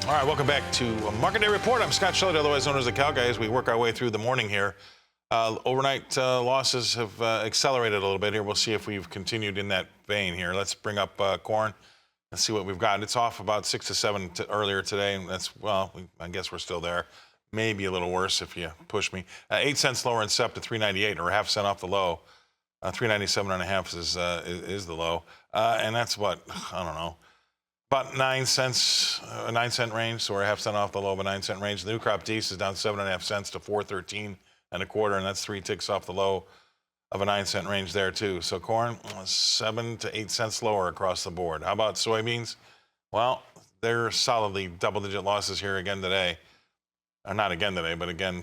All right, welcome back to Market Day Report. I'm Scott Shellady, otherwise known as the Cow Guy, as we work our way through the morning here. Overnight losses have accelerated a little bit here. We'll see if we've continued in that vein here. Let's bring up corn and see what we've got. It's off about 6 to 7 earlier today, and that's, well, I guess we're still there. Maybe a little worse if you push me. 8 cents lower in SEP to 3.98, or a half cent off the low. 3.97.5 is the low, and that's what, I don't know, about 9 cents, a 9-cent range, so we're a half cent off the low of a 9-cent range. The new crop D's is down 7.5 cents to 4.13 1/4, and that's 3 ticks off the low of a 9-cent range there too. So corn, 7 to 8 cents lower across the board. How about soybeans? Well, they're solidly double-digit losses here again today. Not again today, but again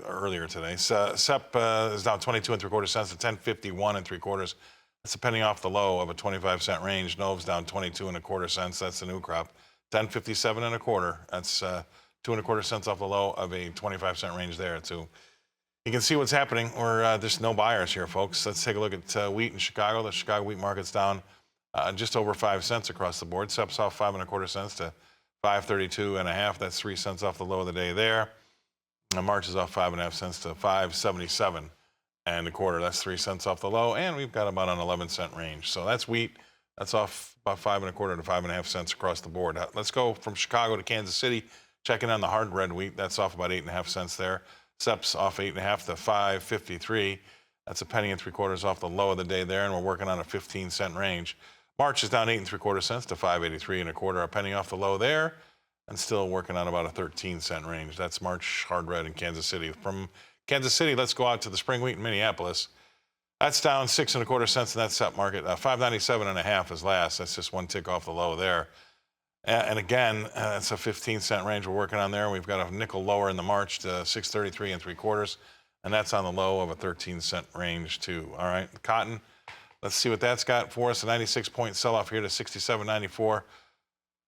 earlier today. So SEP is down 22 3/4 cents to 10.51 3/4. That's a penny off the low of a 25-cent range. Nove's down 22 1/4 cents. That's the new crop. 10.57 1/4. That's 2 1/4 cents off the low of a 25-cent range there too. You can see what's happening. We're there's no buyers here, folks. Let's take a look at wheat in Chicago. The Chicago wheat market's down just over 5 cents across the board. SEP's off 5 1/4 cents to 5.32 1/2. That's 3 cents off the low of the day there. And March is off 5.5 cents to 5.77 1/4. That's 3 cents off the low, and we've got about an 11-cent range. So that's wheat. That's off about 5 1/4 to 5.5 cents across the board. Let's go from Chicago to Kansas City. Checking on the hard red wheat. That's off about 8.5 cents there. SEP's off 8.5 to 5.53. That's a penny and 3/4 off the low of the day there, and we're working on a 15-cent range. March is down 8 3/4 cents to 5.83 1/4, a penny off the low there, and still working on about a 13-cent range. That's March hard red in Kansas City. From Kansas City, let's go out to the spring wheat in Minneapolis. That's down 6 1/4 cents in that SEP market. 5.97 1/2 is last. That's just 1 tick off the low there. And again, it's a 15-cent range we're working on there. We've got a nickel lower in the March to 6.33 3/4, and that's on the low of a 13-cent range too. All right, cotton. Let's see what that's got for us. A 96-point sell-off here to 67.94.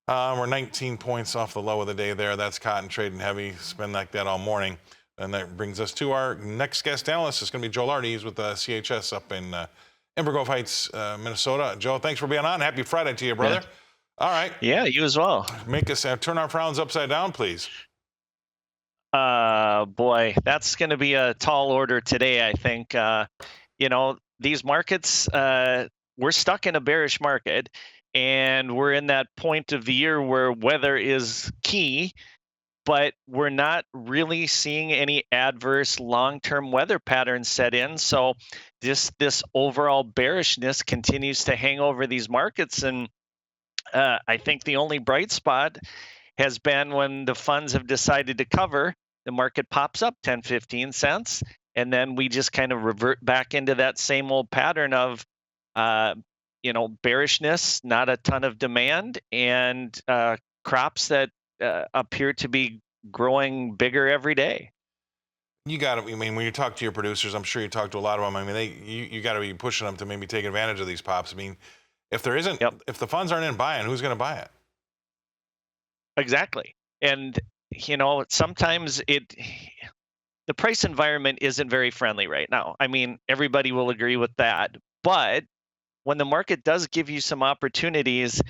We're 19 points off the low of the day there. That's cotton trading heavy. It's been like that all morning. And that brings us to our next guest analyst. It's going to be Joe Lardy. He's with CHS up in Timber Grove Heights, Minnesota. Joe, thanks for being on. Happy Friday to you, brother. Yeah. All right. Yeah, you as well. Make us turn our frowns upside down, please. Boy, that's going to be a tall order today, I think. These markets, we're stuck in a bearish market, and we're in that point of the year where weather is key, but we're not really seeing any adverse long-term weather patterns set in. So this overall bearishness continues to hang over these markets, and I think the only bright spot has been when the funds have decided to cover, the market pops up 10, 15 cents, and then we just kind of revert back into that same old pattern of, bearishness, not a ton of demand, and crops that appear to be growing bigger every day. You got to, I mean, when you talk to your producers, I'm sure you talk to a lot of them. I mean, you got to be pushing them to maybe take advantage of these pops. I mean, if there isn't, if the funds aren't in buying, who's going to buy it? Exactly. And, sometimes the price environment isn't very friendly right now. I mean, everybody will agree with that. But when the market does give you some opportunities,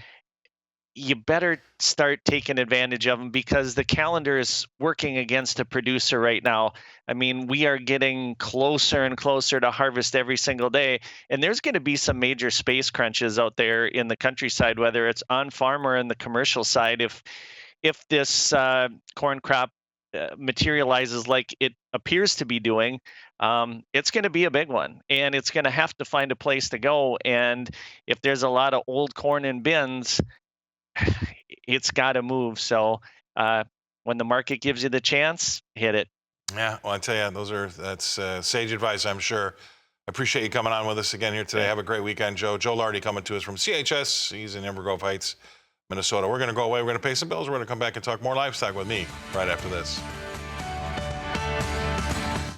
you better start taking advantage of them, because the calendar is working against a producer right now. I mean, we are getting closer and closer to harvest every single day, and there's going to be some major space crunches out there in the countryside, whether it's on farm or in the commercial side. If this corn crop materializes like it appears to be doing, it's going to be a big one, and it's going to have to find a place to go. And if there's a lot of old corn in bins, it's got to move. So when the market gives you the chance, hit it. Yeah, well, I tell you, that's sage advice, I'm sure. I appreciate you coming on with us again here today. Have a great weekend, Joe. Joe Lardy coming to us from CHS. He's in Timber Grove Heights, Minnesota. We're going to go away. We're going to pay some bills. We're going to come back and talk more livestock with me right after this.